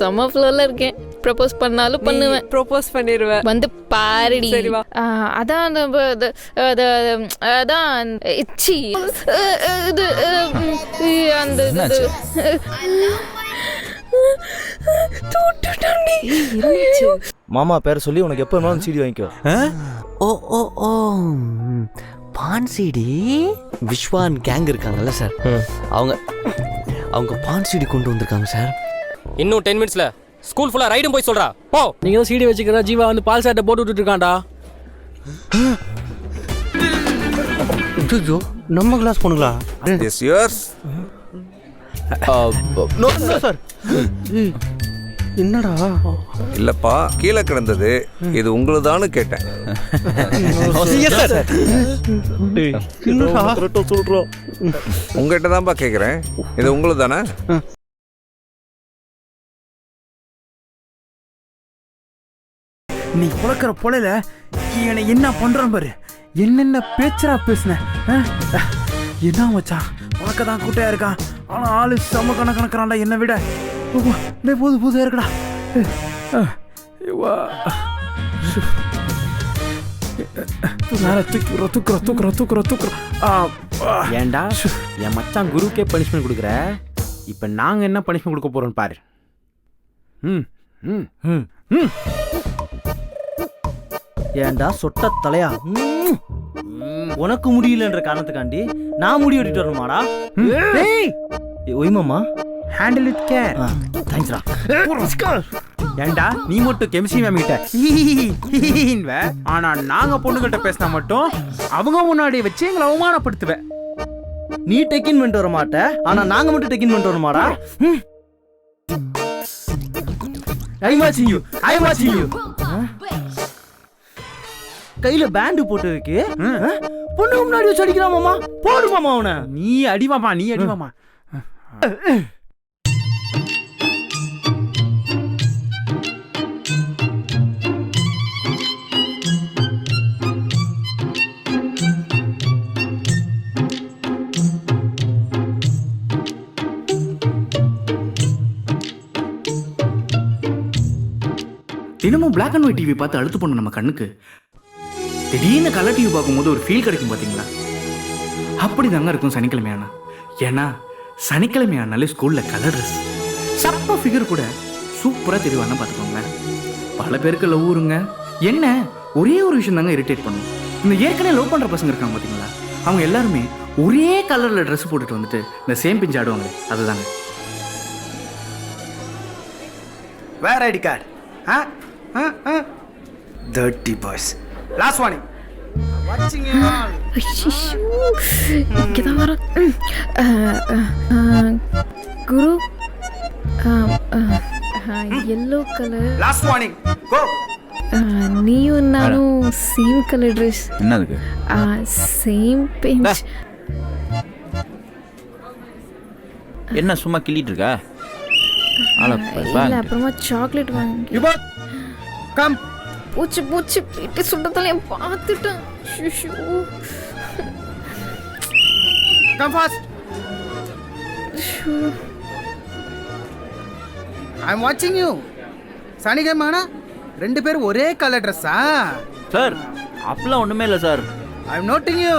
செம ஃப்ளோல இருக்கேன். ப்ரப்போஸ் பண்ணாலும் பண்ணுவேன். ப்ரோபோஸ் பண்ணிடுவேன். வந்து பாருடி. சரி வா. அதான் அதான் சி இது அந்த இது மாமா பேரை சொல்லி உனக்கு எப்போ வேணாலும் சீடி வாங்கிக்கோ. ஓ ஓ ஓ பான் சிடி விஸ்வான் கேங் இருக்காங்கல்ல சார், அவங்க பான் சிடி கொண்டு வந்திருக்காங்க சார். இன்னும் 10 மினிட்ஸ்ல ஸ்கூல் ஃபுல்லா ரைடும் போய் சொல்றா. போ. நீங்க தான் சீடி வச்சுக்கிற ஜீவா வந்து பால் சாட்டை போட்டு விட்டுட்டு இருக்கான்டா. ஐயோ நம்ம கிளாஸ் பொண்ணுங்களா? This yours? No sir. என்னடா? இல்லப்பா, கீழே கிடந்தது. இது உங்களுதான்னு கேட்டேன். உங்ககிட்ட தான்ப்பா கேட்குறேன். இது உங்களுக்கு தானே? நீ புழக்கிற பொழையில என்னை என்ன பண்றான் பாரு. என்னென்ன பேச்சரா பேசுன. என்ன வச்சான் பார்க்க தான் கூட்டையா இருக்கான், ஆனா ஆளு செம கணக்கணக்கிறான்டா என்னை விட. புது புதுயா இருக்குடா. தூக்குறோம். ஏண்டா என் மச்சான் குருக்கே பனிஷ்மெண்ட் கொடுக்குற, இப்ப நாங்க என்ன பனிஷ்மெண்ட் கொடுக்க போறோம் பாரு. ஏண்டா சொட்ட தலையா, உனக்கு முடியலன்ற காரணத்துக்காண்டி நான் முடி வெட்டிட்டு வரணுமாடா? ஒய்மாமா ஹேண்டில் இட் கேர். தேங்க்ஸ்டா. ஏண்டா நீ மட்டும் கெமிஸ்ட்ரி மேம் கிட்ட ஆனா நாங்க பொண்ணுகிட்ட பேசினா மட்டும் அவங்க முன்னாடி வச்சு எங்களை அவமானப்படுத்துவேன். நீ டெக்கின் பண்ணிட்டு வர மாட்ட, ஆனா நாங்க மட்டும் டெக்கின் பண்ணிட்டு வரணுமாடா? கையில பேண்டு போட்டு இருக்கு, பொண்ணு முன்னாடி வச்சு அடிக்கிறான் மாமா. போடு மாமா அவனை. நீ அடிவாமா. தினமும் பிளாக் அண்ட் ஒயிட் டிவி பார்த்து அழுத்து போன நம்ம கண்ணுக்கு திடீர்னு கலர் டிவி பார்க்கும்போது ஒரு ஃபீல் கிடைக்கும் பார்த்தீங்களா? அப்படி தாங்க இருக்கும் சனிக்கிழமையானா. ஏன்னா சனிக்கிழமையானாலே ஸ்கூல்ல கலர் ட்ரெஸ், சப்ப ஃபிகர் கூட சூப்பராக தெரிவானா பார்த்துக்கோங்களேன். பல பேருக்கு லவ் வருங்க. என்ன ஒரே ஒரு விஷயம் தாங்க இரிட்டேட் பண்ணும். இந்த ஏற்கனவே லவ் பண்ணுற பசங்க இருக்காங்க பார்த்தீங்களா, அவங்க எல்லாருமே ஒரே கலரில் ட்ரெஸ் போட்டுட்டு வந்துட்டு இந்த சேம் பிஞ்சு ஆடுவாங்களே, அதுதாங்க. Wear ID card. Dirty boys. Last warning. Watching you all. இங்கதான் வர Guru yellow colour. Last warning. Go. நீயும் நானும் சேம் கலர் ட்ரெஸ். என்னதுக்கு? Same bench. என்ன சும்மா கிள்ளிட்டு இருக்கா? இல்ல அப்புறமா சாக்லேட் வாங்கி. You both come. பூச்சி பீட்டி சுட்டதெல்லாம் பார்த்துட்டேன். Come fast. I'm watching you. சனிக்கிழமைனா ரெண்டு பேரும் ஒரே கலர் ட்ரெஸ்ஸா? சார் அப்பெல்லாம் ஒண்ணுமே இல்லை sir. I'm noting you.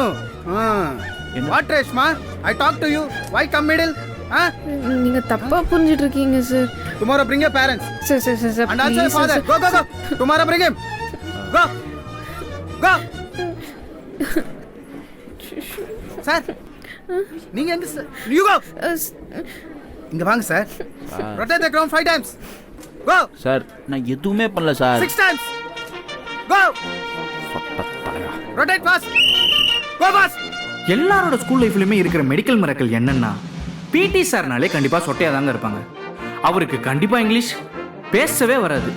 What Reshma? I talk to you. Why come middle? நீங்க தப்பா புரிஞ்சிட்டு இருக்கீங்க sir. Tomorrow bring your parents. Sir And also your father. Go. Tomorrow bring him. Go. Sir நீங்க எங்க சார்? You go. இங்க வாங்க sir. Rotate the ground 5 times. Go. Sir நான் எதுவுமே பண்ணல sir. 6 times. Go. Rotate fast. Go fast. எல்லாரோட school லைஃப்லயுமே இருக்கிற medical miracle என்னன்னா, பிடி சார்னாலே கண்டிப்பா சொட்டையா தாங்க இருப்பாங்க. அவருக்கு கண்டிப்பா இங்கிலீஷ் பேசவே வராது.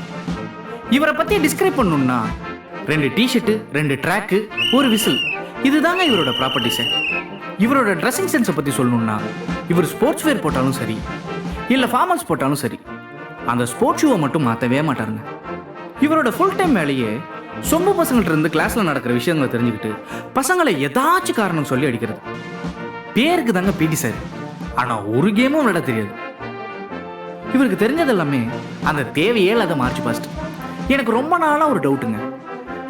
இவரை பத்தி டிஸ்கிரைப் பண்ணணும்னா 2 டிஷர்ட், 2 ட்ராக்கு, ஒரு விசில், இதுதாங்க இவரோட ப்ராப்பர்ட்டிஸ். இவரோட ட்ரெஸ்ஸிங் சென்ஸை பத்தி சொல்லணும்னா, இவர் ஸ்போர்ட்ஸ் வேர் போட்டாலும் சரி இல்ல ஃபார்மல்ஸ் போட்டாலும் சரி, அந்த ஸ்போர்ட்ஸ் ஷூவை மட்டும் மாற்றவே மாட்டாருங்க. இவரோட ஃபுல் டைம் வேலையே சொம்பு பசங்கள்ட்ட இருந்து கிளாஸ்ல நடக்கிற விஷயங்களை தெரிஞ்சுக்கிட்டு பசங்களை ஏதாச்சும் காரணம் சொல்லி அடிக்கிறது. பேருக்கு தாங்க பிடி சார், ஆனா ஒரு கேமும் விளையாட தெரியாது. இவருக்கு தெரிஞ்சது எல்லாமே அந்த தேவையே இல்லாத மார்ச் பாஸ்ட். எனக்கு ரொம்ப நாளாக ஒரு டவுட்டுங்க.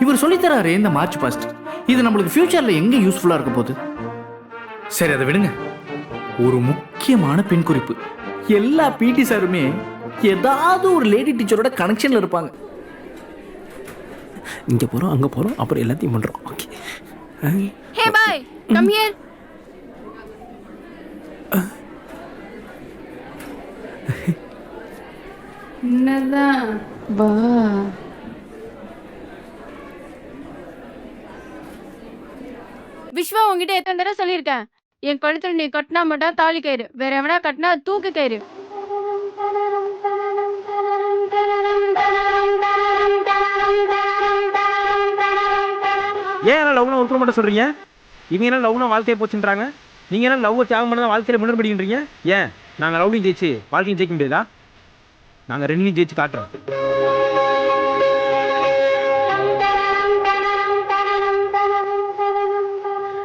இவர் சொல்லித்தராரு இந்த மார்ச் பாஸ்ட், இது நம்மளுக்கு ஃபியூச்சரில் எங்கே யூஸ்ஃபுல்லாக இருக்க போகுது? சரி, அதை விடுங்க. ஒரு முக்கியமான பெண் குறிப்பு, எல்லா பிடி சாருமே ஏதாவது ஒரு லேடி டீச்சரோட கனெக்ஷனில் இருப்பாங்க. இங்கே போகிறோம் அங்கே போகிறோம் அப்புறம் எல்லாத்தையும் பண்ணுறோம். Okay. Hey bye, come here. என்னதான் வா. விஸ்வா, உங்ககிட்ட எத்தனை தடவை சொல்லியிருக்கேன், என் கழுத்துல நீ கட்டினா மட்டும் தாலி கயிறு, வேற எவனா கட்டினா தூக்கு கயிறு. ஏன் எல்லாம் லவ்னா ஒருத்தர் மட்டும் சொல்கிறீங்க? இவங்க எல்லாம் லவ்னா வாழ்க்கையை போச்சுன்றாங்க. நீங்கள் எல்லாம் லவ் தியாகம் பண்ண வாழ்க்கையில் முன்னாடி படிக்கின்றீங்க. ஏன் நாங்கள் லவ்லையும் ஜெயிச்சு வாழ்க்கையும் ஜெயிக்க முடியாதா? நாங்கள் ரெண்டுலையும் ஜெயிச்சு காட்டுறோம்.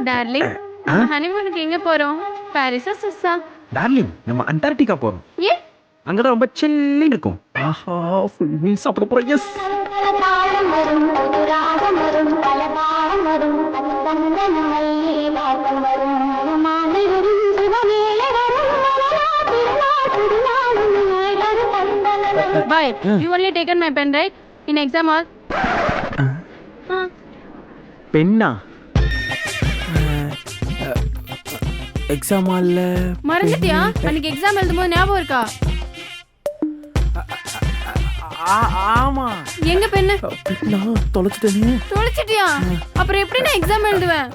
டார்லிங், ஹனிமூனுக்கு எங்க போறோம்? பாரிஸா சுவிஸா? டார்லிங், நம்ம அண்டார்டிகா போகிறோம். ஏன்? அங்கே தான் ரொம்ப சில்லுன்னு இருக்கும். ஆஹா, ஃபுல் மீல் சாப்பிட போகிறோம். S. Bye. You only taken my pen, right? In exam hall? பெண்ணா? எக்ஸாம் ஹாலில் மறந்துட்டியா? அன்னைக்கு எக்ஸாம் எழுதும்போது ஞாபகம் இருக்கா? ஆமாம். எங்க பெண்ணு? நான் தொலைச்சிட்டேன். தொலைச்சிட்டியா? அப்புறம் எப்படி நான் எக்ஸாம் எழுதுவேன்?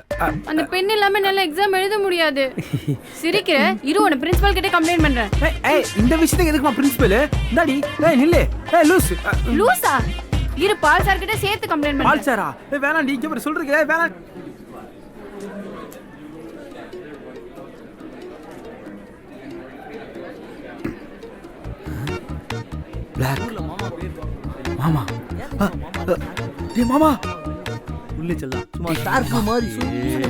அந்த பெண் இல்லாம நல்லா எக்ஸாம் எழுத முடியாது. சிரிக்கிற இரு, உன பிரின்சிபல் கிட்ட கம்ப்ளைண்ட் பண்றேன். இந்த விஷயத்துக்கு எதுக்குமா பிரின்சிபல்? இந்தாடி, நில்லு. லூஸ். லூசா? இரு, பால் சார் கிட்ட சேர்த்து கம்ப்ளைண்ட் பண்றேன். பால் சாரா? வேணாம், நீங்க எப்படி சொல்றீங்க? வேணாம். பிளாக் மாமா. டேய் மாமா, உள்ள செல்லாம். சும்மா டார்க் மாதிரி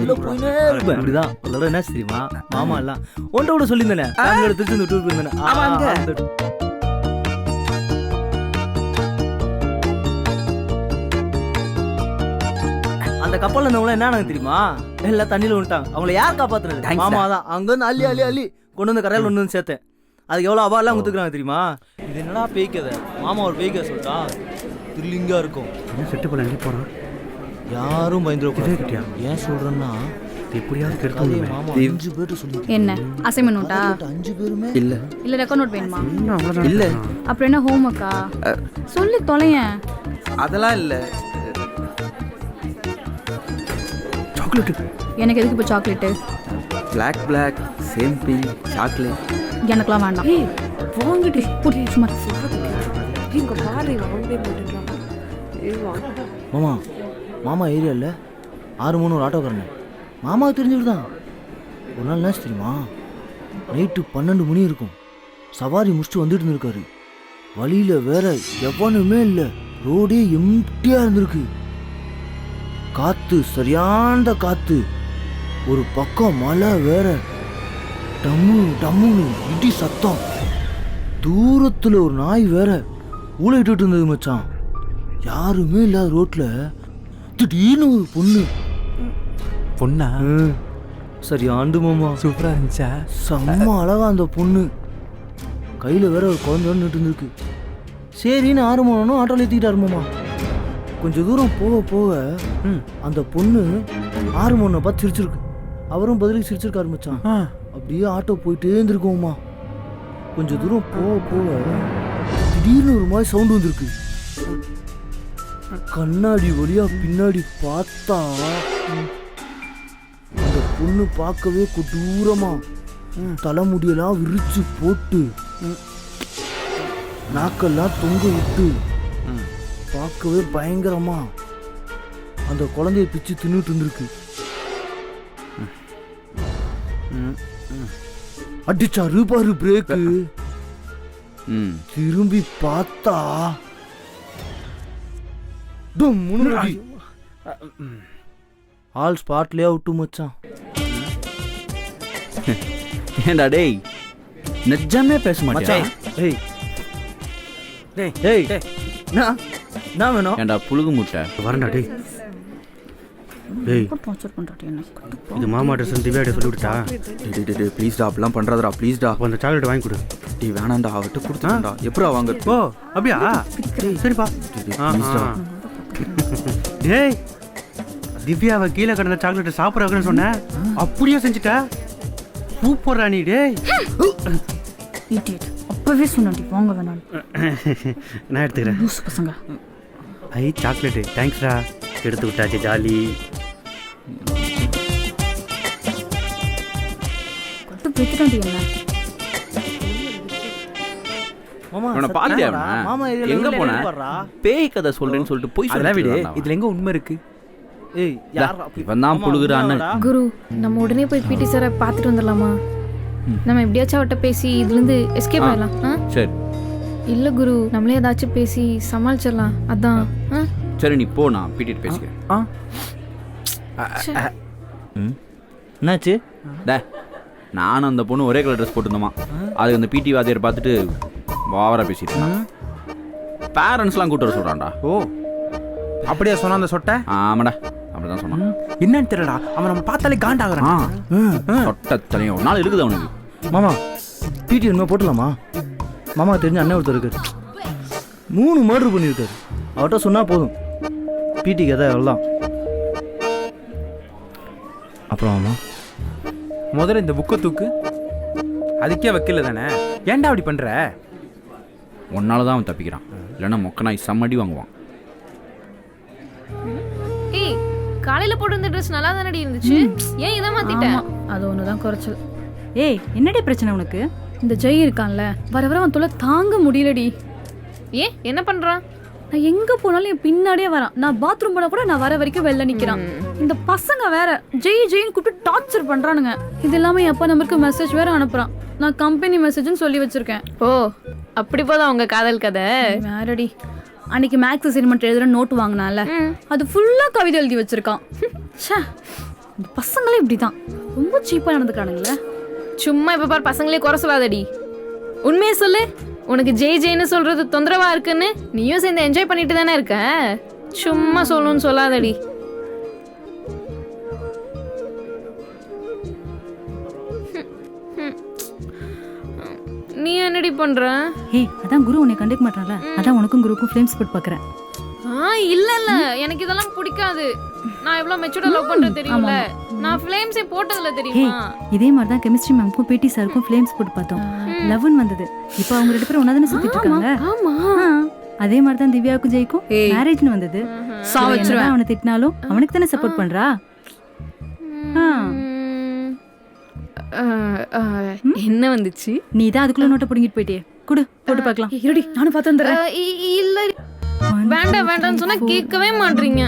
உள்ள போயினே இருப்பேன். அப்படிதான் ஒரு தடவை என்ன தெரியுமா, மாமா எல்லாம் ஒன்றை கூட சொல்லியிருந்தேனே, ஃபேமிலியோட திருச்சி இந்த டூர் போயிருந்தேனே. அந்த கப்பல்ல இருந்தவங்க என்ன தெரியுமா, எல்லாம் தண்ணியில விட்டாங்க. அவங்கள யார் காப்பாத்துறது? மாமா தான். அங்க இருந்து அள்ளி அள்ளி அள்ளி கொண்டு வந்து கரையில் கொண்டு வந்து சேர்த்தேன். அதுக்கு எவ்வளோ அவார்ட்லாம் கொடுத்துக்கிறாங்க தெரியுமா? இது என்னடா பேய்க்கதை? மாமா ஒரு பேய்க்கதை சொல்லிட்டா த்ரில்லிங்காக இருக்கும். செட்டு போல எங்கே போகிறான்? யாரும் பயந்துருக்கிட்டியா? ஏன் சொல்கிறேன்னா, எப்படியாவது கெடுத்து மாமா 5 பேர்ட்டு சொல்லி. என்ன அசைன்மெண்ட் நோட்டா? 5 பேருமே இல்ல ரெக்கார்ட் நோட் வேணுமா? இல்ல அப்புறம் என்ன ஹோம் ஒர்க்கா? சொல்லி தொலையேன். அதெல்லாம் இல்ல. சாக்லேட். எனக்கு எதுக்கு இப்போ chocolate? Black black same pink chocolate. எனக்குலாம் வேண்டாம். வாங்கிட்டு புடி சும்மா. மாமா மாமா ஏரியாவில் 6-3 ஒரு ஆட்டோக்காரன் மாமாவுக்கு தெரிஞ்சவர் தான். ஒரு நாள் என்ன தெரியுமா, நைட்டு 12 மணி இருக்கும். சவாரி முடிச்சுட்டு வந்துட்டு இருந்திருக்காரு. வழியில் வேற எவனுமே இல்லை, ரோடே எம்டியாக இருந்திருக்கு. காற்று சரியான காற்று, ஒரு பக்கம் மழை வேற, டம்மு டம்முன்னு இடி சத்தம். தூரத்தில் ஒரு நாய் வேற ஊழையிட்டு இருந்தது மச்சான். யாருமே இல்லாத ரோட்டில் திடீர்னு ஒரு பொண்ணா? சரி ஆண்டு மாமா. சூப்பராக இருந்துச்சா? செம்ம அழகா அந்த பொண்ணு. கையில் வேற ஒரு குழந்தை நின்று இருந்திருக்கு. சரின்னு ஆரம்பம் ஆட்டோவில் ஏற்றிக்கிட்டாரு மாமா. கொஞ்சம் தூரம் போக போக அந்த பொண்ணு ஆரம்பம் பார்த்து சிரிச்சிருக்கு. அவரும் பதிலுக்கு சிரிச்சிருக்காரு மச்சான். அப்படியே ஆட்டோ போயிட்டே இருந்திருக்கோம்மா. கொஞ்சம் தூரம் போக போக திடீர்னு ஒரு மாதிரி சவுண்டு வந்திருக்கு. கண்ணாடி வழியா பின்னாடி பார்த்தா அந்த பொண்ணு பார்க்கவே கொடூரமா தலைமுடியெல்லாம் விரிச்சு போட்டு நாக்கெல்லாம் தொங்க விட்டு பார்க்கவே பயங்கரமா அந்த குழந்தைய பிச்சு தின்னுட்டு இருந்திருக்கு. அடிச்சாரு பாரு பிரேக்கு. திரும்பி பார்த்தா ஆல் ஸ்பாட்லயே விட்டு மச்சான். ஏண்டா டேய், நிஜமே பேச மாட்டேன். ஏய் ஏய் நான் வேணும் ஏன்டா புழுகு முட்டை வரண்டா டேய். டேய் இது மாமா ட்ரெஸ் திவ்யா சொல்லி விட்டா. ப்ளீஸ்டா அப்படிலாம் பண்ணுறாதடா ப்ளீஸ்டா. அப்போ அந்த சாக்லேட் வாங்கி கொடு. டீ வேணாண்டா அவட்ட கொடுத்துடா. எப்படா வாங்க? ஓ அப்படியா? சரிப்பா. டேய் திவ்யாவை கீழே கிடந்த சாக்லேட்டை சாப்பிட்றாங்கன்னு சொன்னேன், அப்படியே செஞ்சுட்டா. சூப்பர் நீ. டேய் அப்பவே சொன்னாடி வாங்க வேணாம். நான் எடுத்துக்கிறேன். பசங்க ஐ சாக்லேட்டு தேங்க்ஸ்டா. எடுத்து விட்டாச்சு ஜாலி. கொட்டு பேத்துட்டாண்டி என்ன மாமா இவனை பாத்தியா சத்தியமாடா, இவனை? மாமா ஏரியால எங்க உள்ள போன? இருப்பாருடா. பேய் கதை சொல்றேன்னு சொல்லிட்டு போய் அதெல்லாம் விடு, சொல்லிட்டு இதுல எங்க உண்மை இருக்கு? ஏய் யார் இவன் தான் புழுகுறான்னு. குரு நம்ம உடனே போய் பிடி சாரை பார்த்துட்டு வந்துடலாமா? நம்ம எப்படியாச்சும் அவட்ட பேசி இதுலேருந்து எஸ்கேப் ஆகலாம். சரி இல்லை குரு, நம்மளே ஏதாச்சும் பேசி சமாளிச்சிடலாம். அதான் சரி நீ போ, நான் பிடிட்டு பேசிக்கிறேன். என்னாச்சு? டே நானும் அந்த பொண்ணு ஒரே கலர் ட்ரெஸ் போட்டுருந்தோமா, அதுக்கு அந்த பிடி வாத்தியார் பார்த்துட்டு வாவரா பேசிட்டு இருந்தான். பேரண்ட்ஸ்லாம் கூட்டு வர சொல்கிறான்டா. ஓ அப்படியா சொன்ன அந்த சொட்டை? ஆமாடா அப்படிதான் சொன்னான். என்னன்னு தெரியலடா, அவன் நம்ம பார்த்தாலே காண்டாகிறான். சொட்டை தலையும் ஒரு நாள் இருக்குது அவனுக்கு. மாமா பிடி உண்மை போட்டலாமா? மாமா தெரிஞ்ச அண்ணன் ஒருத்தர் இருக்காரு, 3 மர்டர் பண்ணியிருக்காரு. அவர்கிட்ட சொன்னால் போதும், பிடிக்கு எதாவது எல்லாம். அப்புறம் மாமா முதல்ல இந்த புக்கை தூக்கு. அதுக்கே வைக்கல தானே, ஏன்டா அப்படி பண்ற? ஒன்னால தான் அவன் தப்பிக்கிறான், இல்லைன்னா மொக்க நாய் செம்மடி வாங்குவான். ஏய் காலையில் போட்டிருந்த ட்ரெஸ் நல்லா தானடி இருந்துச்சு, ஏன் இதை மாற்றிட்டேன்? அது ஒன்று தான் குறைச்சல். ஏய் என்னடி பிரச்சனை உனக்கு? இந்த ஜெய் இருக்கான்ல, வர வர அவன் தொலை தாங்க முடியலடி. ஏன் என்ன பண்ணுறான்? நான் எங்க போனாலும் என் பின்னாடியே வரான். நான் பாத்ரூம் போனா கூட நான் வர வரைக்கும் வெளில நிக்கிறான். இந்த பசங்க வேற ஜெய் ஜெயின்னு கூப்பிட்டு டார்ச்சர் பண்றானுங்க. இது இல்லாம என் அப்பா நம்பருக்கு மெசேஜ் வேற அனுப்புறான். நான் கம்பெனி மெசேஜ்னு சொல்லி வச்சிருக்கேன். ஓ அப்படி போதும் அவங்க காதல் கதை. வேறடி அன்னைக்கு மேக்ஸ் அசைன்மெண்ட் எழுதுற நோட்டு வாங்கினால, அது ஃபுல்லா கவிதை எழுதி வச்சிருக்கான். ச்சே, இந்த பசங்களே இப்படிதான் ரொம்ப சீப்பா நடந்துக்கிறானுங்களே. சும்மா இப்ப பார் பசங்களே குறை சொல்லாதடி. உண்மையை சொல்லு, உனக்கு ஜெய் ஜெயின்னு சொல்றது தொந்தரவா இருக்குன்னு நீயும் சேர்ந்து என்ஜாய் பண்ணிட்டு தானே இருக்க. சும்மா சொல்லணும்னு சொல்லாதடி. நீ என்னடி பண்ற? ஏய் அதான் குரு உன்னை கண்டுக்க மாட்டான்ல, அதான் உனக்கும் குருக்கும் ஃப்ளேம்ஸ் போட்டு பார்க்கறேன். இல்ல இல்ல எனக்கு இதெல்லாம் பிடிக்காது. நான் எவ்வளவு மெச்சூர்டா லவ் பண்றது தெரியும்ல. நான் ஃப்ளேம்ஸே போட்டதில்ல தெரியுமா? இதே மாதிரி தான் கெமிஸ்ட்ரி மேம்க்கும் பிடி சாருக்கும் ஃப்ளேம்ஸ் போட்டு பார்த்தோம். லவ்னு வந்தது. இப்போ அவங்க 2 பேரும் ஒண்ணா தானே சுத்திட்டு இருக்காங்க. ஆமா அதே மாதிரி தான் திவ்யாவுக்கும் ஜெய்க்கும் மேரேஜ்னு வந்தது. சாவச்சுருவேன். அவனை திட்டினாலும் அவனுக்கு தானே சப்போர்ட் பண்றா. என்ன வந்துச்சு? நீ தான் அதுக்குள்ள நோட்டை பிடிங்கிட்டு போயிட்டே. குடு போட்டு பார்க்கலாம். இருடி நானும் பார்த்து வந்துடுறேன். இல்ல வேண்டாம் வேண்டாம்னு சொன்னா கேட்கவே மாட்டீங்க.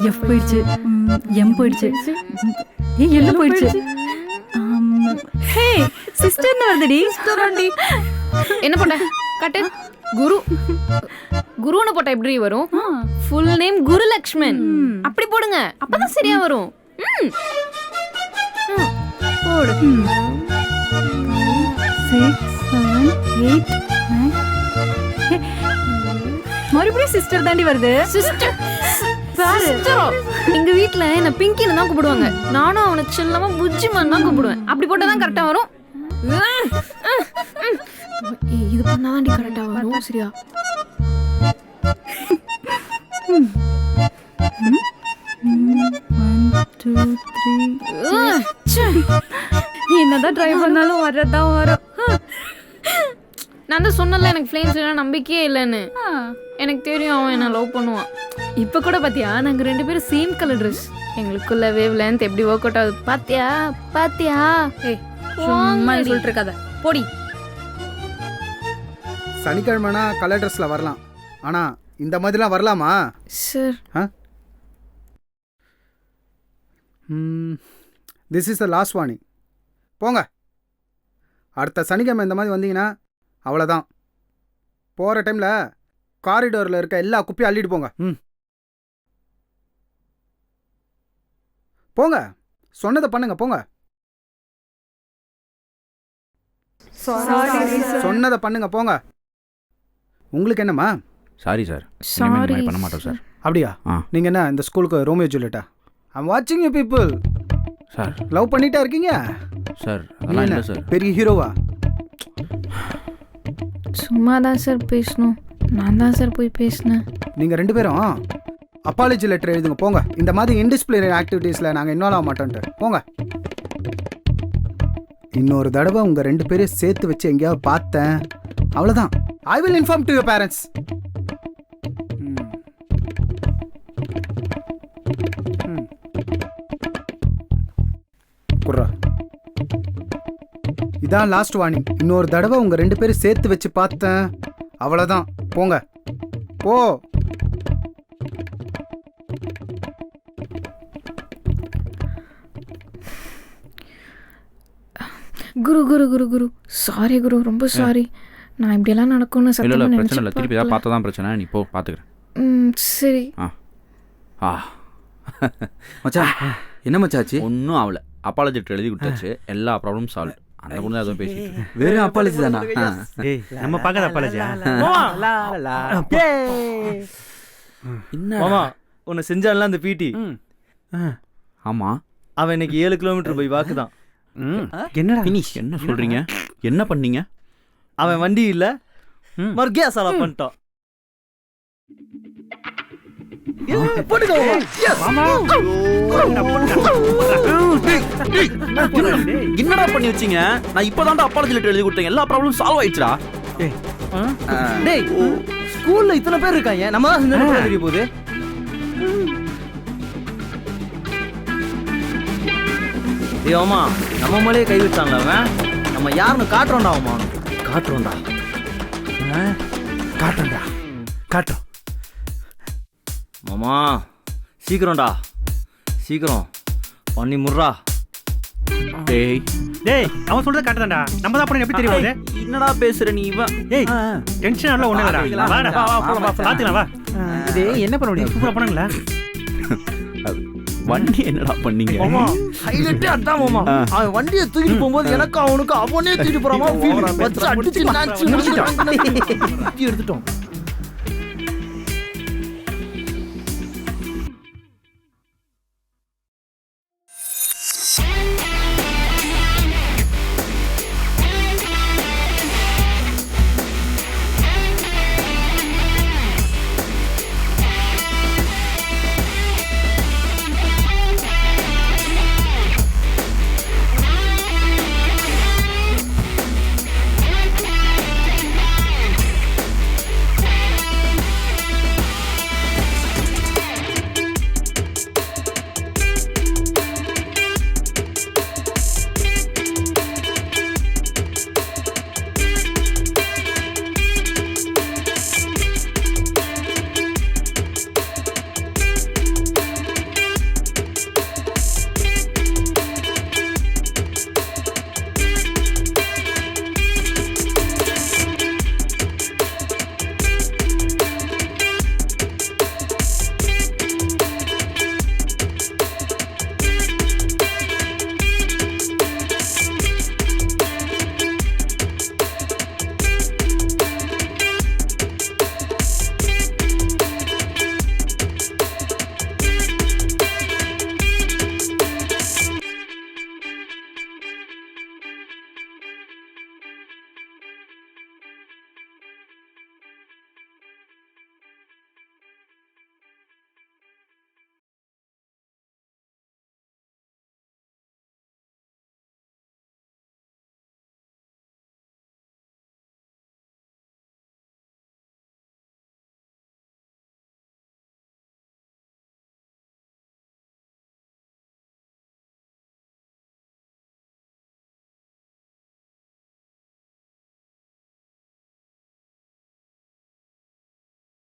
எஃப் போயிடுச்சு, எம் போயிடுச்சு, எல்ல போயிடுச்சு. ஹே சிஸ்டர்னு வருதுடி. சிஸ்டர்டி என்ன போட்ட? கட்டு குரு. குருன்னு போட்டா எப்படி வரும்? Full name Gurulakshman. அப்படி போடுங்க, அப்பதான் சரியா வரும். போடு. 6 7 8 9. மறுபடியும் சிஸ்டர் தாண்டி வருது. சிஸ்டர் சிஸ்டரோ? எங்க வீட்ல என்ன பிங்கின்னு தான் கூப்பிடுவாங்க. நானும் அவனை செல்லமா புஜ்ஜிமான்னு தான் கூப்பிடுவேன். அப்படி போட்டா தான் கரெக்டா வரும். இது பண்ணாதாண்டி கரெக்டா வரும். சரியா? நீ என்னதான் ட்ரை பண்ணாலும் வரதான் வரும். நான் தான் சொன்னல எனக்கு ஃப்ளேம்ஸ் எல்லாம் நம்பிக்கையே இல்லைன்னு. எனக்கு தெரியும் அவன் என்ன லவ் பண்ணுவான். இப்போ கூட பாத்தியா நாங்க 2 பேரும் சேம் கலர் ட்ரெஸ். எங்களுக்குள்ள வேவ் லென்த் எப்படி ஒர்க் அவுட் ஆகுது பாத்தியா? பாத்தியா? ஏய் சும்மா சொல்லிட்டு இருக்காத, போடி. சனிக்கிழமைனா கலர் ட்ரெஸ்ல வரலாம், ஆனா இந்த மாதிரிலாம் வரலாமா sir? This is the last warning. போங்க, அடுத்த சனிக்கிழமை இந்த மாதிரி வந்தீங்கன்னா அவ்வளோதான். போகிற டைமில் காரிடோரில் இருக்க எல்லா குப்பையும் அள்ளிட்டு போங்க. போங்க, சொன்னதை பண்ணுங்க. போங்க, சொன்னதை பண்ணுங்க. போங்க. உங்களுக்கு என்னம்மா? சாரி சார், Sorry, பண்ண மாட்டோம் சார். அப்படியா? ஆ. நீங்கள் என்ன இந்த ஸ்கூலுக்கு ரோமியோ ஜூலியட்டா? ஐம் வாட்சிங் யூ பீப்புள். சார் லவ் பண்ணிட்டா இருக்கீங்க? சார் நீ அதெல்லாம் என்ன, இல்லை சார். பெரிய ஹீரோவா? சும்மா தான் சார் பேசணும். நான் தான் சார் போய் பேசினேன். நீங்கள் 2 பேரும் அப்பாலஜி லெட்டர் எழுதுங்க போங்க. இந்த மாதிரி இன்டிசிப்ளினரி ஆக்டிவிட்டீஸில் நாங்கள் இன்வால்வ் ஆக மாட்டோன்ட்டு போங்க. இன்னொரு தடவை உங்கள் 2 பேரையும் சேர்த்து வச்சு எங்கேயாவது பார்த்தேன், அவ்வளோதான். I will inform to your parents. குர்ரா, இதான் லாஸ்ட் வார்னிங். இன்னொரு தடவை உங்கள் 2 பேரும் சேர்த்து வச்சு பார்த்தேன், அவ்வளோதான். போங்க போ. குரு குரு குரு குரு சாரி குரு, ரொம்ப சாரி. நான் இப்படியெல்லாம் நடக்கும்னு இல்லை இல்லை சத்தியமா பிரச்சனை இல்லை, திருப்பி ஏதாவது நினைச்சு பார்த்தா தான் பிரச்சனை. நீ போ பார்த்துக்கிறேன். சரி. ஆ மச்சான் என்ன மச்சாச்சு? ஒன்றும் ஆகல. அப்பாலஜி லெட்டர் எழுதி கொடுத்தாச்சு, எல்லா ப்ராப்ளமும் சால்வ். அந்த பொண்ணு தான் எதுவும் பேசிட்டு வெறும் அப்பாலஜி தானா? ஏய் நம்ம பார்க்காத அப்பாலஜியா? மாமா உன்னை செஞ்சான்ல அந்த பிடி, ஆமாம். அவன் இன்னைக்கு 7 கிலோமீட்டர் போய் வாக்குதான். என்னடா என்ன சொல்கிறீங்க? என்ன பண்ணீங்க? அவன் வண்டி இல்ல மறுக்கே அசாலா பண்ணிட்டான். என்னடா பண்ணி வச்சீங்க? நான் இப்போதான்டா அப்பாலஜி லெட்டர் எழுதி கொடுத்தேன், எல்லா ப்ராப்ளமும் சால்வ் ஆயிடுச்சுடா. டேய் ஸ்கூல்ல இத்தனை பேர் இருக்காங்க, நம்ம தான் செஞ்சு தெரிய போகுது. ஏமா நம்ம மேலேயே கை வச்சான்ல அவன். நம்ம யாருன்னு காட்டுறோம்டா. அவன் காட்டுறோம்டா காட்டுறோம். மாமா சீக்கிரம்டா, சீக்கிரம் பண்ணி முர்றா. டேய் டேய் அவன் சொல்றத காட்டுதான்டா. நம்ம தான் பண்ண எப்படி தெரியாது? என்னடா பேசுற நீ? இவன் ஏய் டென்ஷன் ஆகல, ஒண்ணு இல்லடா. வாடா பாத்துக்கலாம் வா. இது என்ன பண்ண முடியும்? சூப்பரா பண்ணுங்களா? வண்டி என்னடா பண்ணீங்க? ஹைலைட்டே அதான் மாமா. அவன் வண்டியை தூக்கிட்டு போகும்போது எனக்கு அவனுக்கு அவனே தூக்கிட்டு போறாமா, அடிச்சு எடுத்துட்டோம்.